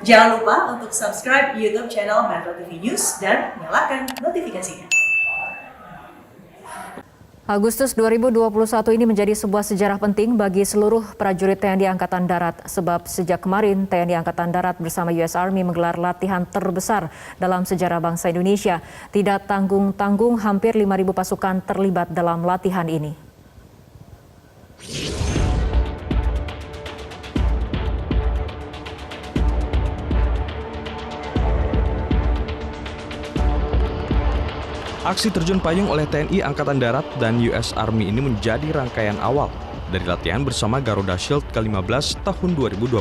Jangan lupa untuk subscribe YouTube channel Metro TV News dan nyalakan notifikasinya. Agustus 2021 ini menjadi sebuah sejarah penting bagi seluruh prajurit TNI Angkatan Darat sebab sejak kemarin TNI Angkatan Darat bersama US Army menggelar latihan terbesar dalam sejarah bangsa Indonesia. Tidak tanggung-tanggung, hampir 5.000 pasukan terlibat dalam latihan ini. Aksi terjun payung oleh TNI Angkatan Darat dan US Army ini menjadi rangkaian awal dari latihan bersama Garuda Shield ke-15 tahun 2021.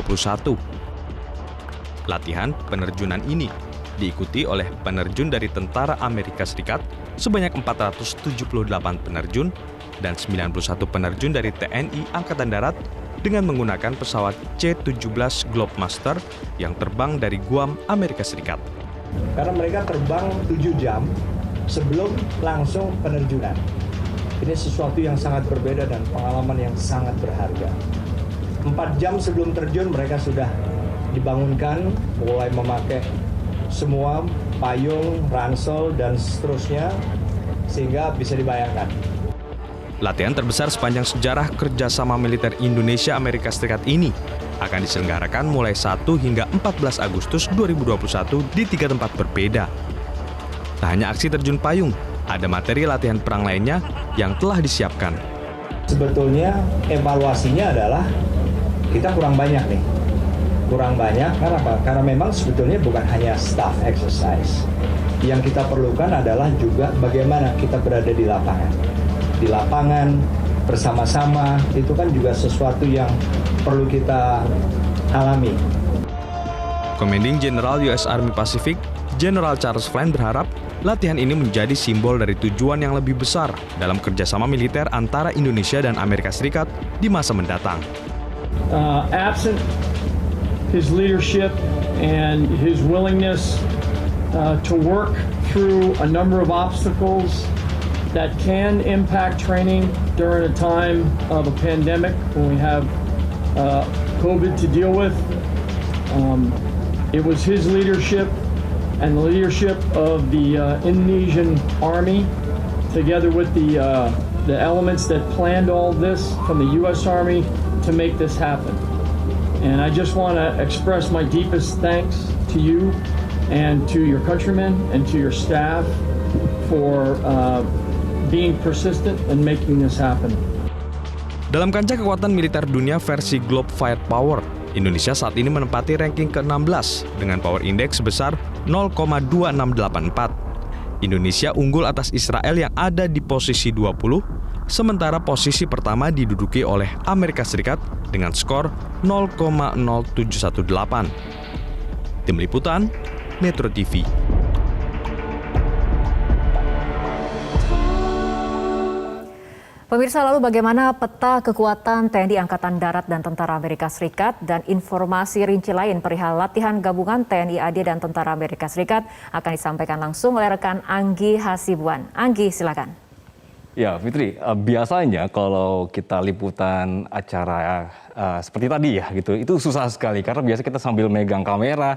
Latihan penerjunan ini diikuti oleh penerjun dari Tentara Amerika Serikat sebanyak 478 penerjun dan 91 penerjun dari TNI Angkatan Darat dengan menggunakan pesawat C-17 Globemaster yang terbang dari Guam, Amerika Serikat. Karena mereka terbang 7 jam sebelum langsung penerjunan. Ini sesuatu yang sangat berbeda dan pengalaman yang sangat berharga. 4 jam sebelum terjun mereka sudah dibangunkan, mulai memakai semua payung, ransel, dan seterusnya, sehingga bisa dibayangkan. Latihan terbesar sepanjang sejarah kerjasama militer Indonesia-Amerika Serikat ini akan diselenggarakan mulai 1 hingga 14 Agustus 2021 di 3 tempat berbeda. Tak hanya aksi terjun payung, ada materi latihan perang lainnya yang telah disiapkan. Sebetulnya evaluasinya adalah kita kurang banyak nih. Kurang banyak karena apa? Karena memang sebetulnya bukan hanya staff exercise. Yang kita perlukan adalah juga bagaimana kita berada di lapangan. Di lapangan bersama-sama itu kan juga sesuatu yang perlu kita alami. Commanding General US Army Pacific, General Charles Flynn berharap latihan ini menjadi simbol dari tujuan yang lebih besar dalam kerjasama militer antara Indonesia dan Amerika Serikat di masa mendatang. Absent his leadership and his willingness to work through a number of obstacles that can impact training during a time of a pandemic when we have COVID to deal with. It was his leadership and the leadership of the Indonesian Army, together with the elements that planned all this from the U.S. Army to make this happen. And I just want to express my deepest thanks to you and to your countrymen and to your staff for being persistent and making this happen. Dalam kancah kekuatan militer dunia versi Globe Firepower, Indonesia saat ini menempati ranking ke-16 dengan power index sebesar 0,2684. Indonesia unggul atas Israel yang ada di posisi 20, sementara posisi pertama diduduki oleh Amerika Serikat dengan skor 0,0718. Tim Liputan, Metro TV. Pemirsa, lalu bagaimana peta kekuatan TNI Angkatan Darat dan Tentara Amerika Serikat dan informasi rinci lain perihal latihan gabungan TNI AD dan Tentara Amerika Serikat akan disampaikan langsung oleh rekan Anggi Hasibuan. Anggi, silakan. Ya, Fitri, biasanya kalau kita liputan acara seperti tadi ya gitu, itu susah sekali karena biasa kita sambil megang kamera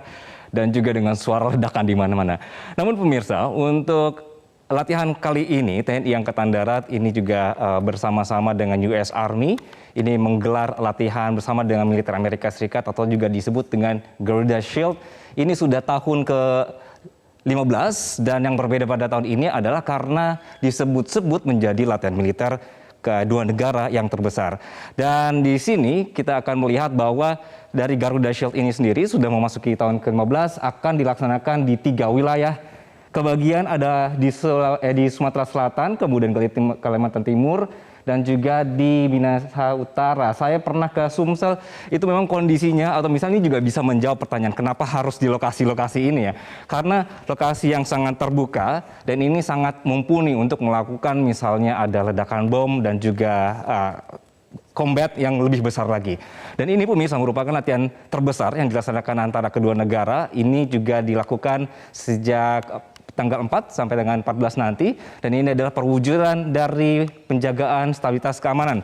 dan juga dengan suara ledakan di mana-mana. Namun pemirsa, untuk latihan kali ini TNI Angkatan Darat ini juga bersama-sama dengan US Army ini menggelar latihan bersama dengan militer Amerika Serikat atau juga disebut dengan Garuda Shield. Ini sudah tahun ke-15 dan yang berbeda pada tahun ini adalah karena disebut-sebut menjadi latihan militer kedua negara yang terbesar. Dan di sini kita akan melihat bahwa dari Garuda Shield ini sendiri sudah memasuki tahun ke-15 akan dilaksanakan di 3 wilayah. Kebagian ada di Sumatera Selatan, kemudian Kalimantan Timur, dan juga di Minahasa Utara. Saya pernah ke Sumsel, itu memang kondisinya, atau misalnya ini juga bisa menjawab pertanyaan kenapa harus di lokasi-lokasi ini ya. Karena lokasi yang sangat terbuka, dan ini sangat mumpuni untuk melakukan misalnya ada ledakan bom dan juga combat yang lebih besar lagi. Dan ini pemirsa merupakan latihan terbesar yang dilaksanakan antara kedua negara. Ini juga dilakukan sejak tanggal 4 sampai dengan 14 nanti, dan ini adalah perwujudan dari penjagaan stabilitas keamanan.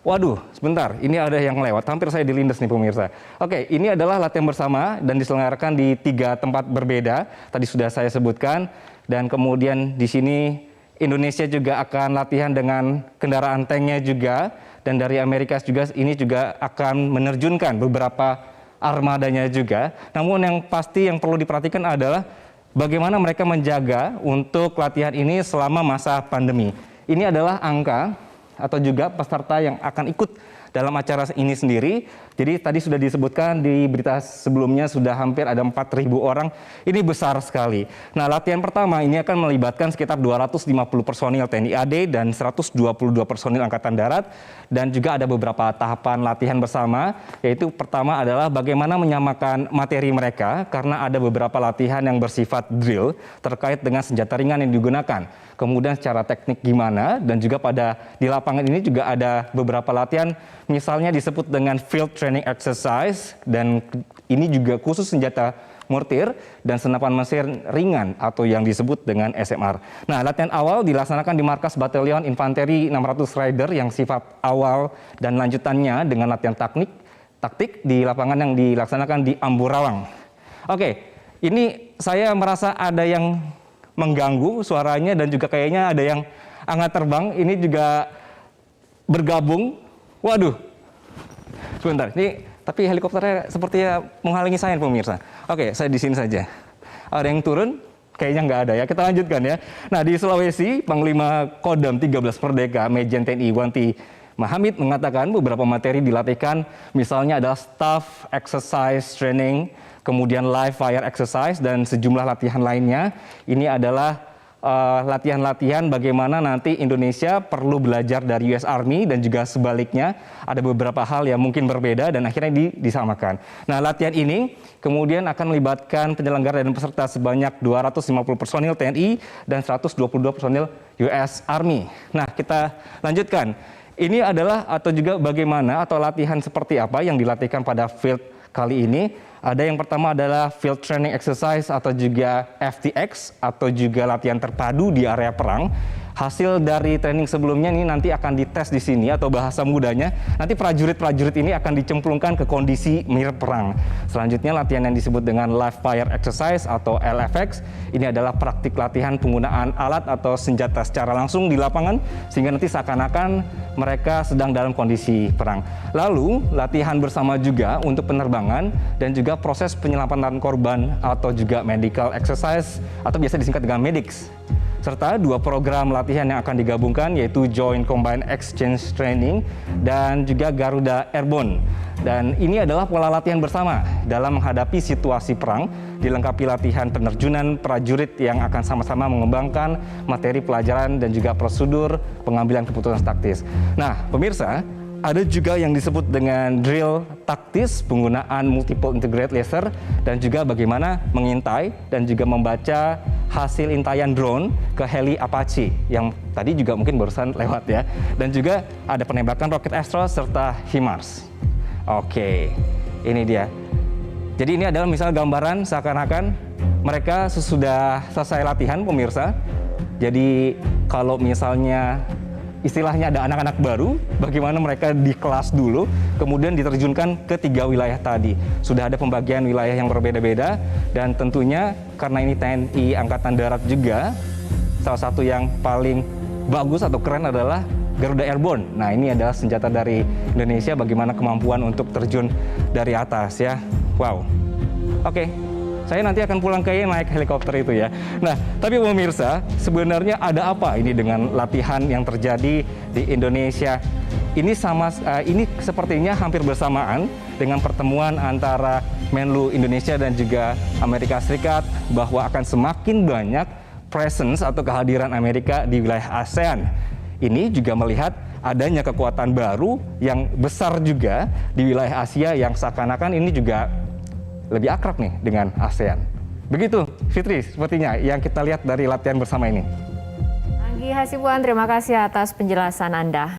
Waduh, sebentar, ini ada yang lewat, hampir saya dilindas nih pemirsa. Oke, ini adalah latihan bersama dan diselenggarakan di 3 tempat berbeda. Tadi sudah saya sebutkan, dan kemudian di sini Indonesia juga akan latihan dengan kendaraan tanknya juga, dan dari Amerika juga ini juga akan menerjunkan beberapa armadanya juga. Namun yang pasti yang perlu diperhatikan adalah bagaimana mereka menjaga untuk latihan ini selama masa pandemi. Ini adalah angka atau juga peserta yang akan ikut dalam acara ini sendiri. Jadi tadi sudah disebutkan di berita sebelumnya sudah hampir ada 4.000 orang. Ini besar sekali. Nah, latihan pertama ini akan melibatkan sekitar 250 personil TNI AD dan 122 personil Angkatan Darat. Dan juga ada beberapa tahapan latihan bersama, yaitu pertama adalah bagaimana menyamakan materi mereka, karena ada beberapa latihan yang bersifat drill terkait dengan senjata ringan yang digunakan. Kemudian secara teknik gimana, dan juga di lapangan ini juga ada beberapa latihan, misalnya disebut dengan field training exercise, dan ini juga khusus senjata mortir dan senapan mesin ringan atau yang disebut dengan SMR. Nah, latihan awal dilaksanakan di markas Batalion Infanteri 600 Rider yang sifat awal, dan lanjutannya dengan latihan taktik di lapangan yang dilaksanakan di Amburawang. Oke, ini saya merasa ada yang mengganggu suaranya, dan juga kayaknya ada yang angkat terbang. Ini juga bergabung. Waduh, sebentar. Ini tapi helikopternya sepertinya menghalangi saya pemirsa. Oke, saya di sini saja. Ada yang turun? Kayaknya nggak ada ya. Kita lanjutkan ya. Nah, di Sulawesi, Panglima Kodam 13 Merdeka, Majen TNI Wanti Mahamid mengatakan beberapa materi dilatihkan, misalnya adalah staff exercise training, kemudian live fire exercise, dan sejumlah latihan lainnya. Ini adalah latihan-latihan bagaimana nanti Indonesia perlu belajar dari US Army, dan juga sebaliknya ada beberapa hal yang mungkin berbeda dan akhirnya disamakan. Nah, latihan ini kemudian akan melibatkan penyelenggara dan peserta sebanyak 250 personil TNI dan 122 personil US Army. Nah, kita lanjutkan. Ini adalah atau juga bagaimana atau latihan seperti apa yang dilatihkan pada field kali ini. Ada yang pertama adalah Field Training Exercise atau juga FTX atau juga latihan terpadu di area perang. Hasil dari training sebelumnya ini nanti akan dites di sini, atau bahasa mudanya nanti prajurit-prajurit ini akan dicemplungkan ke kondisi mirip perang. Selanjutnya latihan yang disebut dengan Live Fire Exercise atau LFX. Ini adalah praktik latihan penggunaan alat atau senjata secara langsung di lapangan, sehingga nanti seakan-akan mereka sedang dalam kondisi perang. Lalu latihan bersama juga untuk penerbangan dan juga proses penyelamatan korban atau juga medical exercise atau biasa disingkat dengan medics. Serta 2 program latihan yang akan digabungkan, yaitu Joint Combined Exchange Training dan juga Garuda Airborne. Dan ini adalah pola latihan bersama dalam menghadapi situasi perang, dilengkapi latihan penerjunan prajurit yang akan sama-sama mengembangkan materi pelajaran dan juga prosedur pengambilan keputusan taktis. Nah, pemirsa, ada juga yang disebut dengan drill taktis, penggunaan multiple integrated laser, dan juga bagaimana mengintai dan juga membaca hasil intaian drone ke heli Apache yang tadi juga mungkin barusan lewat ya. Dan juga ada penembakan roket Astra serta HIMARS. Oke, ini dia. Jadi ini adalah misal gambaran seakan-akan mereka sesudah selesai latihan pemirsa. Jadi kalau misalnya istilahnya ada anak-anak baru, bagaimana mereka di kelas dulu, kemudian diterjunkan ke 3 wilayah tadi. Sudah ada pembagian wilayah yang berbeda-beda, dan tentunya karena ini TNI Angkatan Darat juga, salah satu yang paling bagus atau keren adalah Garuda Airborne. Nah, ini adalah senjata dari Indonesia, bagaimana kemampuan untuk terjun dari atas ya. Wow. Oke. Saya nanti akan pulang ke naik helikopter itu ya. Nah, tapi pemirsa, sebenarnya ada apa ini dengan latihan yang terjadi di Indonesia? Ini sepertinya hampir bersamaan dengan pertemuan antara Menlu Indonesia dan juga Amerika Serikat, bahwa akan semakin banyak presence atau kehadiran Amerika di wilayah ASEAN. Ini juga melihat adanya kekuatan baru yang besar juga di wilayah Asia yang seakan-akan ini juga lebih akrab nih dengan ASEAN. Begitu, Fitri, sepertinya yang kita lihat dari latihan bersama ini. Anggi Hasibuan, terima kasih atas penjelasan Anda.